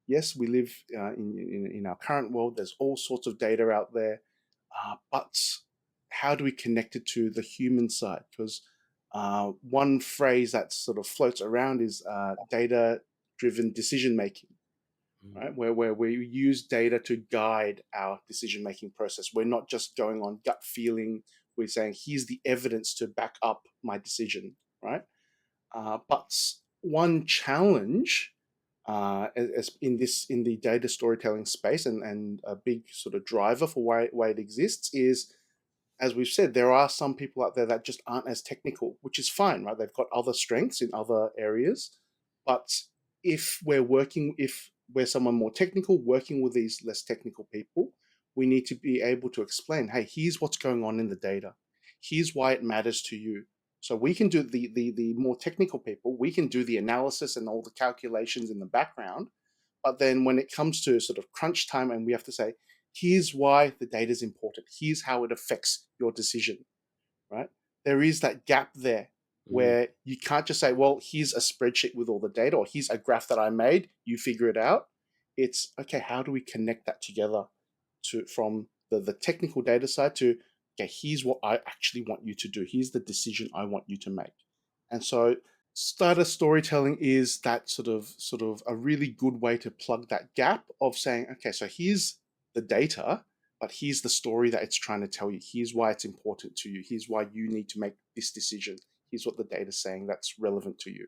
Yes, we live in our current world. There's all sorts of data out there, but how do we connect it to the human side? Because one phrase that sort of floats around is data-driven decision making, Mm, right? Where we use data to guide our decision-making process. We're not just going on gut feeling. We're saying, here's the evidence to back up my decision, right? But one challenge as in the data storytelling space, and a big sort of driver for why it exists is, as we've said, there are some people out there that just aren't as technical, which is fine, right? They've got other strengths in other areas. But if we're someone more technical, working with these less technical people, we need to be able to explain, hey, here's what's going on in the data. Here's why it matters to you. So we can do the more technical people, we can do the analysis and all the calculations in the background. But then when it comes to sort of crunch time and we have to say, here's why the data is important, here's how it affects your decision, right? There is that gap there mm, where you can't just say, well, here's a spreadsheet with all the data, or here's a graph that I made, you figure it out. It's okay, how do we connect that together to from the technical data side to, okay, here's what I actually want you to do. Here's the decision I want you to make. And so starter storytelling is that sort of a really good way to plug that gap of saying, okay, so here's the data, but here's the story that it's trying to tell you. Here's why it's important to you. Here's why you need to make this decision. Here's what the data's saying that's relevant to you.